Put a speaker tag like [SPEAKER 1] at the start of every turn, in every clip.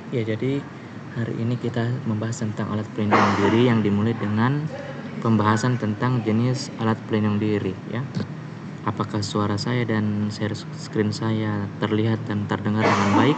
[SPEAKER 1] Ya, jadi hari ini kita membahas tentang alat pelindung diri yang dimulai dengan pembahasan tentang jenis alat pelindung diri, ya. Apakah suara saya dan share screen saya terlihat dan terdengar dengan baik?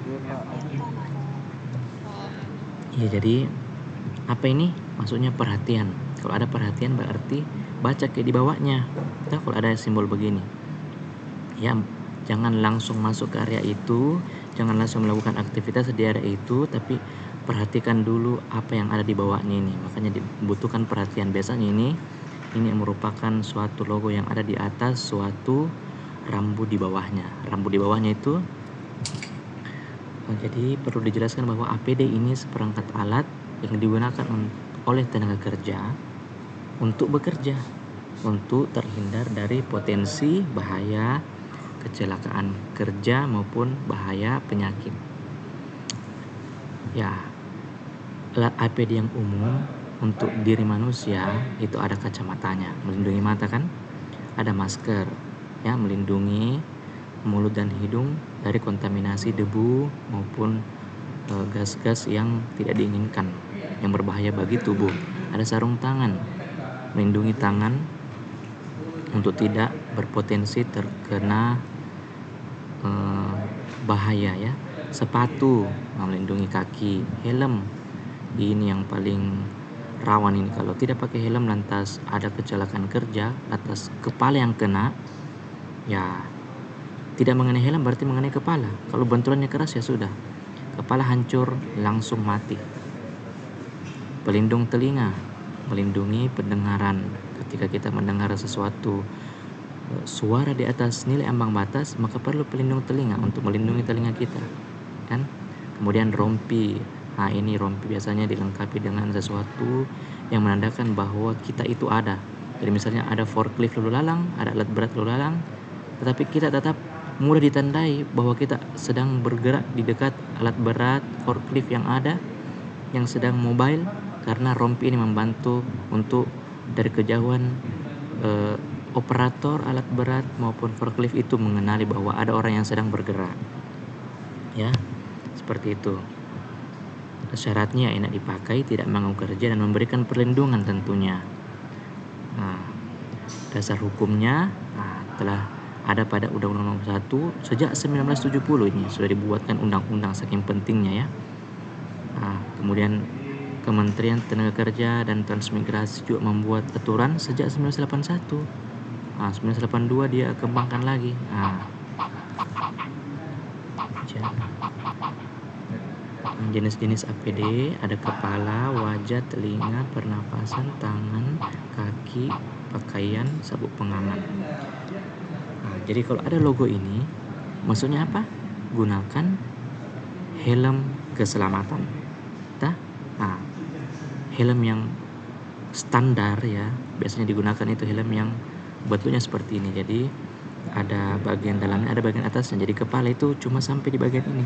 [SPEAKER 2] Iya Pak.
[SPEAKER 1] Ya, jadi apa ini? Maksudnya perhatian. Kalau ada perhatian berarti baca kayak di bawahnya. Kita kalau ada simbol begini, ya, jangan langsung masuk ke area itu, jangan langsung melakukan aktivitas di area itu, tapi perhatikan dulu apa yang ada di bawahnya ini. Makanya dibutuhkan perhatian. Biasanya ini merupakan suatu logo yang ada di atas suatu rambu di bawahnya. Rambu di bawahnya itu jadi perlu dijelaskan bahwa APD ini seperangkat alat yang digunakan oleh tenaga kerja untuk bekerja, untuk terhindar dari potensi bahaya kecelakaan kerja maupun bahaya penyakit. Ya, alat APD yang umum untuk diri manusia itu ada kacamatanya, melindungi mata kan? Ada masker, ya, melindungi mulut dan hidung dari kontaminasi debu maupun gas-gas yang tidak diinginkan, yang berbahaya bagi tubuh. Ada sarung tangan, melindungi tangan untuk tidak berpotensi terkena bahaya, ya. Sepatu melindungi kaki. Helm ini yang paling rawan ini, kalau tidak pakai helm lantas ada kecelakaan kerja atas kepala yang kena, ya tidak mengenai helm berarti mengenai kepala. Kalau benturannya keras ya sudah, kepala hancur langsung mati. Pelindung telinga melindungi pendengaran. Ketika kita mendengar sesuatu suara di atas nilai ambang batas, maka perlu pelindung telinga untuk melindungi telinga kita, kan? Kemudian rompi. Nah, ini rompi biasanya dilengkapi dengan sesuatu yang menandakan bahwa kita itu ada. Jadi misalnya ada forklift lalu lalang, ada alat berat lalu lalang, tetapi kita tetap mudah ditandai bahwa kita sedang bergerak di dekat alat berat forklift yang ada, yang sedang mobile, karena rompi ini membantu untuk dari kejauhan operator alat berat maupun forklift itu mengenali bahwa ada orang yang sedang bergerak, ya, seperti itu. Syaratnya enak dipakai, tidak mengganggu kerja, dan memberikan perlindungan tentunya. Nah, dasar hukumnya telah ada pada Undang-Undang Nomor 1 sejak 1970. Ini sudah dibuatkan undang-undang, saking pentingnya, ya. Kemudian Kementerian Tenaga Kerja dan Transmigrasi juga membuat aturan sejak 1981. 1982 dia kembangkan lagi. Jenis-jenis APD ada kepala, wajah, telinga, pernapasan, tangan, kaki, pakaian, sabuk pengaman. Jadi kalau ada logo ini, maksudnya apa? Gunakan helm keselamatan. Helm yang standar, ya, biasanya digunakan itu helm yang bentuknya seperti ini. Jadi ada bagian dalamnya, ada bagian atasnya. Jadi kepala itu cuma sampai di bagian ini.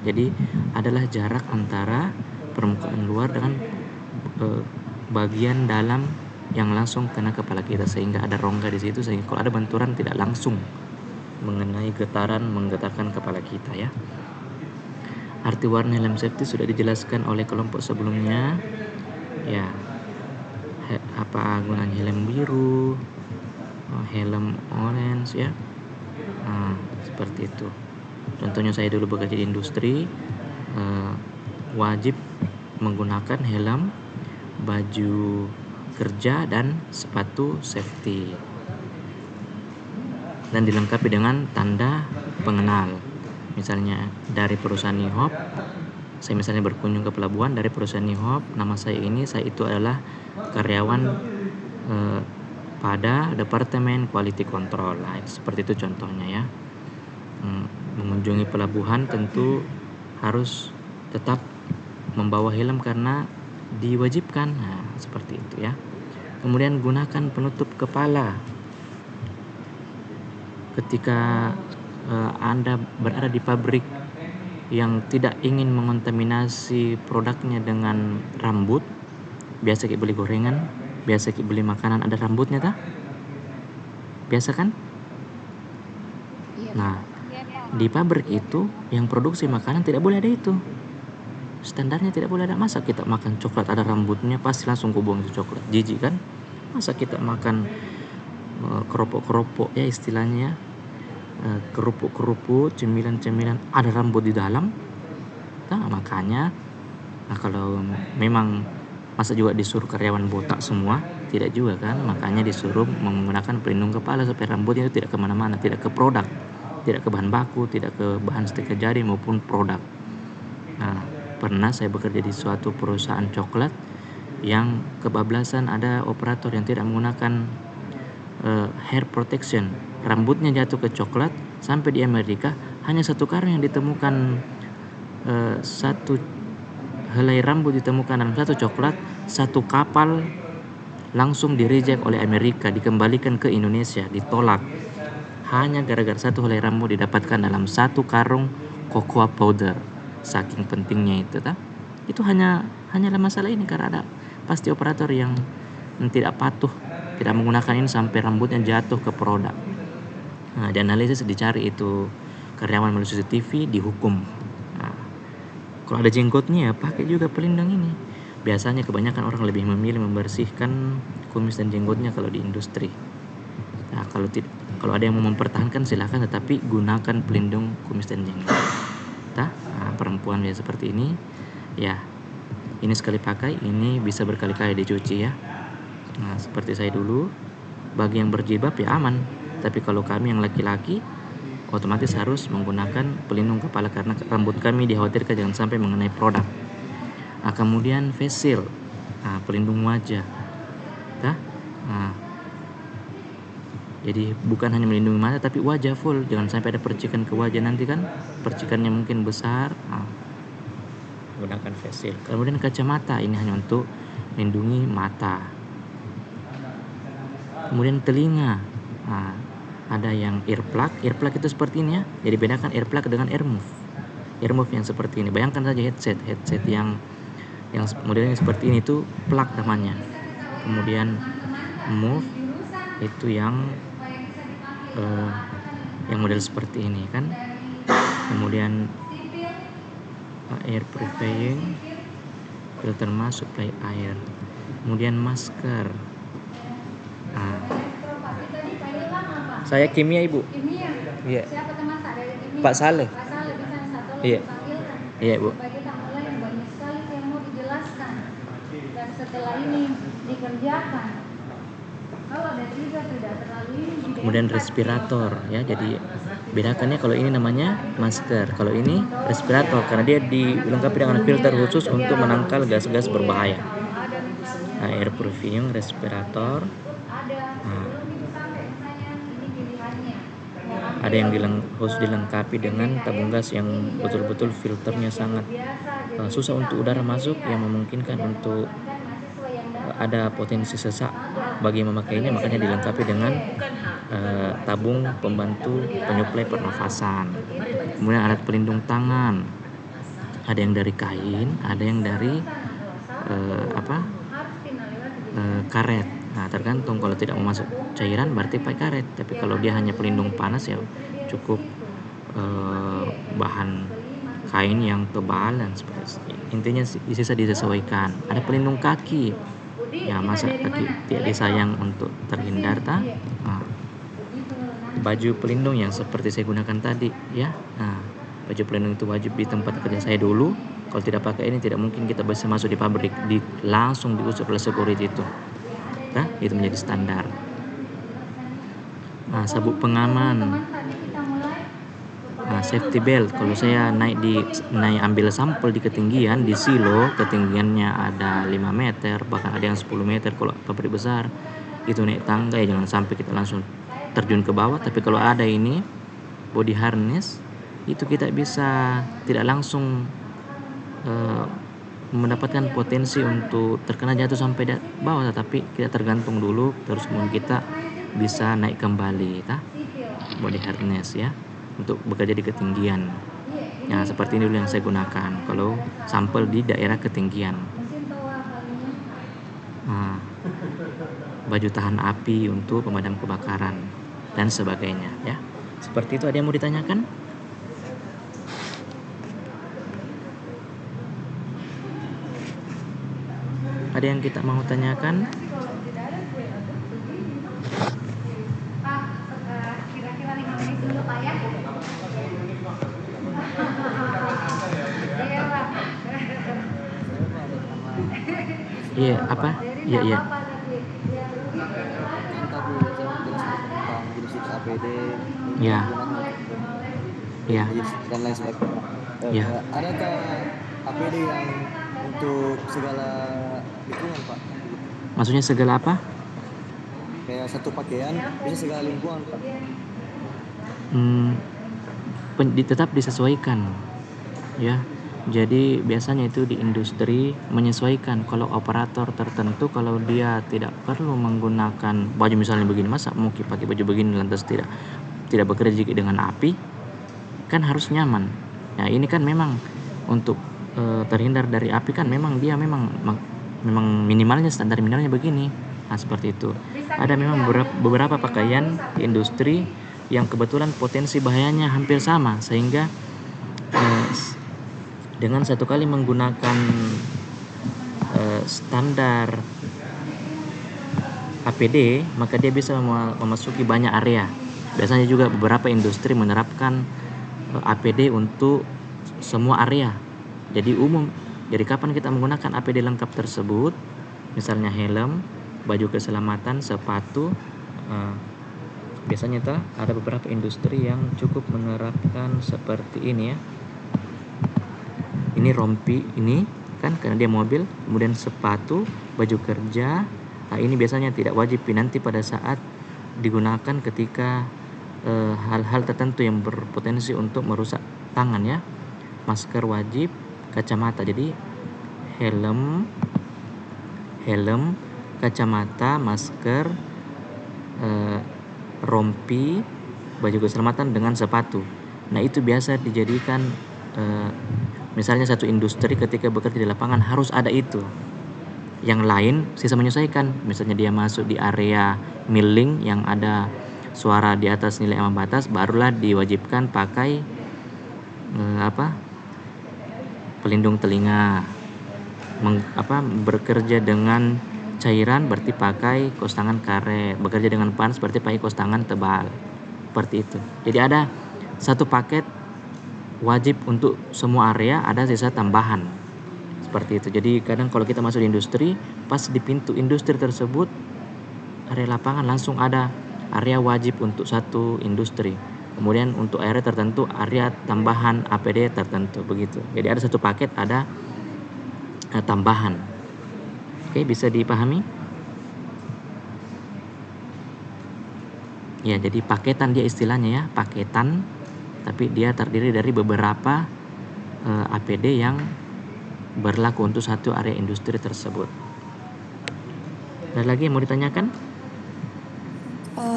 [SPEAKER 1] Jadi adalah jarak antara permukaan luar dengan bagian dalam yang langsung kena kepala kita, sehingga ada rongga di situ, sehingga kalau ada benturan tidak langsung mengenai menggetarkan kepala kita, ya. Arti warna helm safety sudah dijelaskan oleh kelompok sebelumnya, ya. Apa gunanya helm biru, helm orange, ya. Seperti itu. Contohnya saya dulu bekerja di industri, wajib menggunakan helm, baju kerja, dan sepatu safety, dan dilengkapi dengan tanda pengenal. Misalnya dari perusahaan New Hope, saya misalnya berkunjung ke pelabuhan dari perusahaan New Hope, nama saya itu adalah karyawan pada Departemen Quality Control. Seperti itu contohnya, ya. Mengunjungi pelabuhan tentu harus tetap membawa helm karena diwajibkan. Seperti itu, ya. Kemudian gunakan penutup kepala ketika Anda berada di pabrik yang tidak ingin mengontaminasi produknya dengan rambut. Biasa kayak beli gorengan, biasa kayak beli makanan ada rambutnya, biasa kan?
[SPEAKER 3] Iya,
[SPEAKER 1] Nah, Di pabrik itu yang produksi makanan tidak boleh ada itu. Standarnya tidak boleh ada. Masa kita makan coklat ada rambutnya, pasti langsung kubuang itu coklat. Jijik kan? Masa kita makan keropok-keropok ya istilahnya, kerupuk-kerupuk, cemilan-cemilan ada rambut di dalam. Nah, makanya kalau memang masa juga disuruh karyawan botak semua, tidak juga kan, makanya disuruh menggunakan pelindung kepala supaya rambutnya itu tidak kemana-mana, tidak ke produk, tidak ke bahan baku, tidak ke bahan setrika jari maupun produk. Nah, pernah saya bekerja di suatu perusahaan coklat yang kebablasan ada operator yang tidak menggunakan hair protection, rambutnya jatuh ke coklat. Sampai di Amerika hanya satu karung yang ditemukan, satu helai rambut ditemukan dalam satu coklat, satu kapal langsung di reject oleh Amerika, dikembalikan ke Indonesia, ditolak hanya gara-gara satu helai rambut didapatkan dalam satu karung cocoa powder. Saking pentingnya itu hanyalah masalah ini karena ada pasti operator yang tidak patuh, tidak menggunakan ini sampai rambutnya jatuh ke produk. Nah, dianalisis, dicari itu karyawan melalui CCTV, dihukum. Nah, kalau ada jenggotnya ya pakai juga pelindung ini. Biasanya kebanyakan orang lebih memilih membersihkan kumis dan jenggotnya kalau di industri. Nah, kalau ada yang mau mempertahankan silahkan, tetapi gunakan pelindung kumis dan jenggot. Nah, perempuan ya seperti ini ya, ini sekali pakai, ini bisa berkali-kali dicuci ya. Nah, seperti saya dulu, bagi yang berjilbab ya aman, tapi kalau kami yang laki-laki otomatis harus menggunakan pelindung kepala karena rambut kami dikhawatirkan jangan sampai mengenai produk. Nah, kemudian face shield, pelindung wajah. Jadi bukan hanya melindungi mata tapi wajah full, jangan sampai ada percikan ke wajah nanti kan, percikannya mungkin besar. Gunakan face shield. Kemudian kacamata, ini hanya untuk melindungi mata. Kemudian telinga, ada yang earplug itu seperti ini ya. Jadi bedakan earplug dengan earmuff. Earmuff yang seperti ini, bayangkan saja headset yang modelnya seperti ini itu plug namanya. Kemudian muff itu yang model seperti ini kan. Kemudian air purifying, filter mask, supply air. Kemudian masker. Saya kimia, Ibu.
[SPEAKER 3] Kimia.
[SPEAKER 1] Iya.
[SPEAKER 3] Siapa teman tak dari kimia?
[SPEAKER 1] Pak Saleh.
[SPEAKER 3] Pak Saleh bisa satu
[SPEAKER 1] Iya.
[SPEAKER 3] dipanggilkan.
[SPEAKER 1] Iya, Bu.
[SPEAKER 3] Supaya kita mulai banyak sekali yang mau dijelaskan. Dan setelah ini dikerjakan. Kalau ada tiga tidak terlalu ini.
[SPEAKER 1] Kemudian respirator ya. Jadi bedakannya, kalau ini namanya masker, kalau ini respirator karena dia dilengkapi dengan filter khusus untuk menangkal gas-gas berbahaya. Air purifying, respirator. Ada yang harus dilengkapi dengan tabung gas yang betul-betul filternya sangat susah untuk udara masuk, yang memungkinkan untuk ada potensi sesak bagi yang memakainya, makanya dilengkapi dengan tabung pembantu penyuplai pernafasan. Kemudian alat pelindung tangan, ada yang dari kain, ada yang dari karet. Nah, tergantung, kalau tidak mau masuk cairan berarti pakai karet, tapi kalau dia hanya pelindung panas ya cukup bahan kain yang tebal dan seperti intinya sisa disesuaikan. Ada pelindung kaki ya, masa kaki tidak disayang untuk terhindar baju pelindung yang seperti saya gunakan tadi ya. Baju pelindung itu wajib di tempat kerja saya dulu. Kalau tidak pakai ini tidak mungkin kita bisa masuk di pabrik, langsung diusir oleh security itu. Itu menjadi standar. Sabuk pengaman, safety belt. Kalau saya naik ambil sampel di ketinggian, di silo ketinggiannya ada 5 meter, bahkan ada yang 10 meter kalau pabrik besar, itu naik tangga ya jangan sampai kita langsung terjun ke bawah. Tapi kalau ada ini body harness, itu kita bisa tidak langsung mendapatkan potensi untuk terkena jatuh sampai bawah, tetapi kita tergantung dulu, terus kemudian kita bisa naik kembali body harness ya, untuk bekerja di ketinggian. Nah, seperti ini dulu yang saya gunakan kalau sampel di daerah ketinggian. Baju tahan api untuk pemadam kebakaran dan sebagainya ya. Seperti itu. Ada yang mau ditanyakan? Ada yang kita mau tanyakan?
[SPEAKER 3] Kalau tidak ada begini. Pak, kira-kira 5 menit dulu Pak ya. Iya Pak.
[SPEAKER 2] Saya Pak atas nama
[SPEAKER 1] Iya, apa?
[SPEAKER 3] Jadi
[SPEAKER 1] Iya,
[SPEAKER 3] nggak
[SPEAKER 1] iya.
[SPEAKER 3] apa-apa nanti. Ya,
[SPEAKER 2] yang tadi saya mau jelaskan tentang jenis APD yang
[SPEAKER 1] Ya.
[SPEAKER 2] digunakan untuk
[SPEAKER 1] Iya.
[SPEAKER 2] medis dan lain sebagainya.
[SPEAKER 1] Iya.
[SPEAKER 2] Adakah APD yang untuk segala lingkungan Pak? Begitu.
[SPEAKER 1] Maksudnya segala apa?
[SPEAKER 2] Kayak satu pakaian bisa segala lingkungan Pak.
[SPEAKER 1] Tetap disesuaikan, ya. Jadi biasanya itu di industri menyesuaikan. Kalau operator tertentu, kalau dia tidak perlu menggunakan baju misalnya begini, masa mau pakai baju begini lantas tidak bekerja dengan api, kan harus nyaman. Ya ini kan memang untuk terhindar dari api kan memang dia memang minimalnya standar minimalnya begini. Nah seperti itu. Ada memang beberapa pakaian di industri yang kebetulan potensi bahayanya hampir sama, sehingga dengan satu kali menggunakan standar APD, maka dia bisa memasuki banyak area. Biasanya juga beberapa industri menerapkan APD untuk semua area. Jadi umum. Jadi kapan kita menggunakan APD lengkap tersebut, misalnya helm, baju keselamatan, sepatu, biasanya ada beberapa industri yang cukup menerapkan seperti ini ya. Ini rompi ini kan karena dia mobil, kemudian sepatu, baju kerja. Nah, ini biasanya tidak wajib nanti pada saat digunakan ketika hal-hal tertentu yang berpotensi untuk merusak tangan ya. Masker wajib, kacamata. Jadi helm, kacamata, masker, rompi, baju keselamatan dengan sepatu. Nah, itu biasa dijadikan misalnya satu industri ketika bekerja di lapangan harus ada itu. Yang lain sisa menyesuaikan. Misalnya dia masuk di area milling yang ada suara di atas nilai ambang batas, barulah diwajibkan pakai pelindung telinga. Bekerja dengan cairan berarti pakai kaos tangan karet, bekerja dengan panas berarti pakai kaos tangan tebal. Seperti itu. Jadi ada satu paket wajib untuk semua area, ada sisa tambahan. Seperti itu. Jadi kadang kalau kita masuk di industri, pas di pintu industri tersebut area lapangan langsung ada area wajib untuk satu industri. Kemudian untuk area tertentu area tambahan APD tertentu begitu. Jadi ada satu paket, ada tambahan. Oke, bisa dipahami? Ya, jadi paketan dia istilahnya ya, paketan. Tapi dia terdiri dari beberapa APD yang berlaku untuk satu area industri tersebut. Ada lagi yang mau ditanyakan?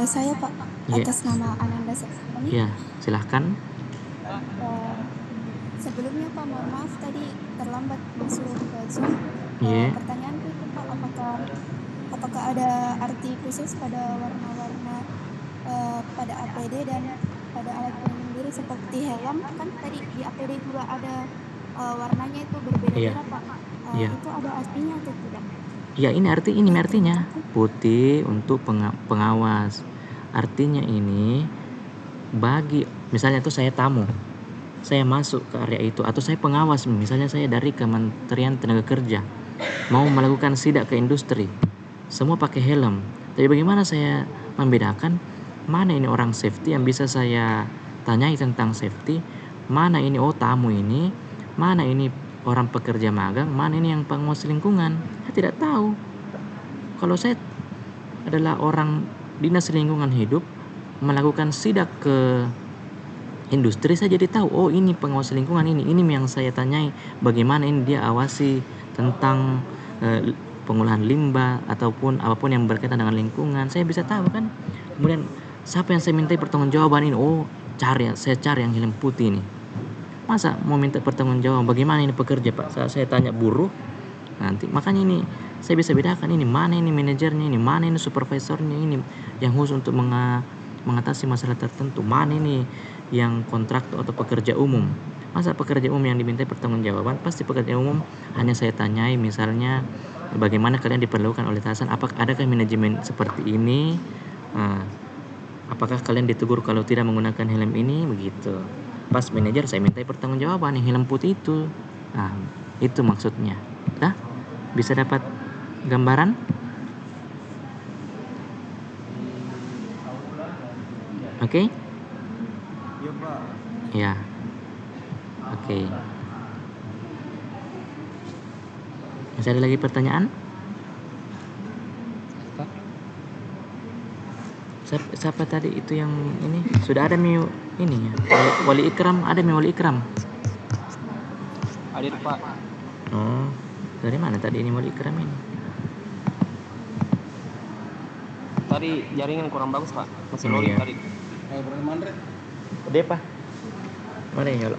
[SPEAKER 4] Saya Pak,
[SPEAKER 1] Ya.
[SPEAKER 4] atas nama Ananda Septiani.
[SPEAKER 1] Ya, silahkan.
[SPEAKER 4] Sebelumnya Pak, mohon maaf tadi terlambat masuk ke Zoom.
[SPEAKER 1] Ya.
[SPEAKER 4] Pertanyaanku itu Pak, apakah ada arti khusus pada warna-warna pada APD dan pada alat pelindung diri seperti helm? Kan tadi di APD juga ada warnanya itu berbeda-beda Pak.
[SPEAKER 1] Iya.
[SPEAKER 4] Itu ada artinya atau tidak?
[SPEAKER 1] Ya, ini artinya putih untuk pengawas. Artinya ini bagi misalnya tuh saya tamu, saya masuk ke area itu, atau saya pengawas, misalnya saya dari Kementerian Tenaga Kerja mau melakukan sidak ke industri, semua pakai helm. Tapi bagaimana saya membedakan mana ini orang safety yang bisa saya tanyai tentang safety, mana ini tamu ini, mana ini orang pekerja magang, mana ini yang pengawas lingkungan? Saya tidak tahu. Kalau saya adalah orang dinas lingkungan hidup melakukan sidak ke industri, saya jadi tahu, ini pengawas lingkungan ini yang saya tanyai, bagaimana ini dia awasi tentang pengolahan limbah ataupun apapun yang berkaitan dengan lingkungan, saya bisa tahu kan. Kemudian siapa yang saya mintai pertanggungjawaban ini? Saya cari yang helm putih ini. Masa mau minta pertanggungjawaban bagaimana ini pekerja Pak? Saya tanya buruh nanti. Makanya ini saya bisa bedakan, ini mana ini manajernya, ini mana ini supervisornya, ini yang khusus untuk mengatasi masalah tertentu, mana ini yang kontraktor atau pekerja umum. Masa pekerja umum yang dimintai pertanggungjawaban? Pasti pekerja umum hanya saya tanyai misalnya bagaimana kalian diperlakukan oleh atasan, adakah manajemen seperti ini, apakah kalian ditegur kalau tidak menggunakan helm ini, begitu. Pas manajer saya minta pertanggungjawaban nih helm putih itu. Nah, itu maksudnya. Dah? Bisa dapat gambaran? Oke?
[SPEAKER 2] Iya Pak.
[SPEAKER 1] Ya. Oke. Masih ada lagi pertanyaan? Siapa tadi itu yang ini? Sudah ada mi ini ya. Wali Ikram, ada mi Wali Ikram.
[SPEAKER 2] Ada Pak.
[SPEAKER 1] Oh, dari mana tadi ini Wali Ikram ini?
[SPEAKER 2] Tadi jaringan kurang bagus Pak. Masih
[SPEAKER 1] Oh,
[SPEAKER 2] loading
[SPEAKER 1] iya.
[SPEAKER 2] tadi.
[SPEAKER 1] Udah Pak. Mana ya?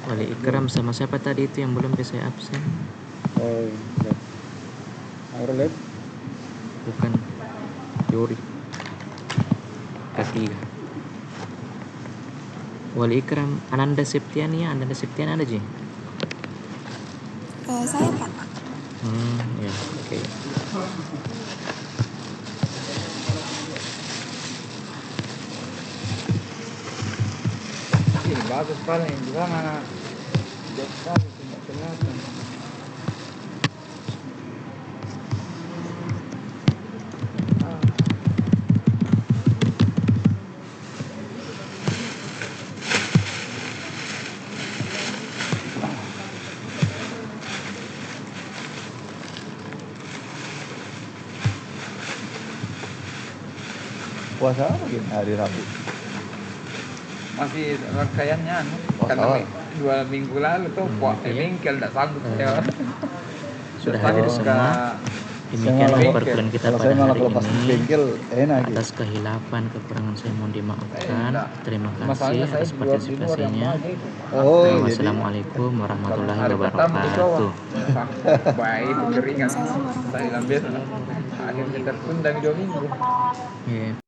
[SPEAKER 1] Wali Ikram sama siapa tadi itu yang belum bisa absen?
[SPEAKER 5] Oh, lab. Aero lab.
[SPEAKER 1] Bukan Yuri. Ketiga. Wali Ikram Ananda Septiani ya, Ananda Septiani ada Ji?
[SPEAKER 4] Saya Pak.
[SPEAKER 1] Ya, oke.
[SPEAKER 5] Bagus paling juga mana jauh sekali tidak kelihatan. Puasa apa gitu hari Rabu?
[SPEAKER 6] Masih rangkaiannya
[SPEAKER 5] Oh,
[SPEAKER 6] karena
[SPEAKER 5] oh.
[SPEAKER 6] 2 minggu lalu tuh bengkel tidak sanggup ya.
[SPEAKER 1] Sudah
[SPEAKER 6] Tidak
[SPEAKER 1] hadir
[SPEAKER 6] sanggup
[SPEAKER 1] semua.
[SPEAKER 6] ke-
[SPEAKER 1] Demikian
[SPEAKER 6] Bengkel.
[SPEAKER 1] perkuliahan kita
[SPEAKER 5] Kalau
[SPEAKER 1] pada
[SPEAKER 5] saya malah
[SPEAKER 1] hari
[SPEAKER 5] kalau pas
[SPEAKER 1] ini.
[SPEAKER 5] bengkel enak gitu.
[SPEAKER 1] Atas kehilapan kekurangan saya mohon dimaafkan. Terima kasih
[SPEAKER 6] Masalahnya saya
[SPEAKER 1] atas
[SPEAKER 6] di luar yang
[SPEAKER 1] partisipasinya.
[SPEAKER 6] banyak itu.
[SPEAKER 5] Oh, jadi
[SPEAKER 1] Wassalamualaikum warahmatullahi
[SPEAKER 6] Hari pertama itu
[SPEAKER 1] wabarakatuh.
[SPEAKER 6] baik keringan.
[SPEAKER 4] Waalaikumsalam
[SPEAKER 6] Saya
[SPEAKER 4] warahmatullahi
[SPEAKER 6] ambil
[SPEAKER 4] wabarakatuh.
[SPEAKER 6] akhirnya tertunda 2 minggu.
[SPEAKER 1] Yeah.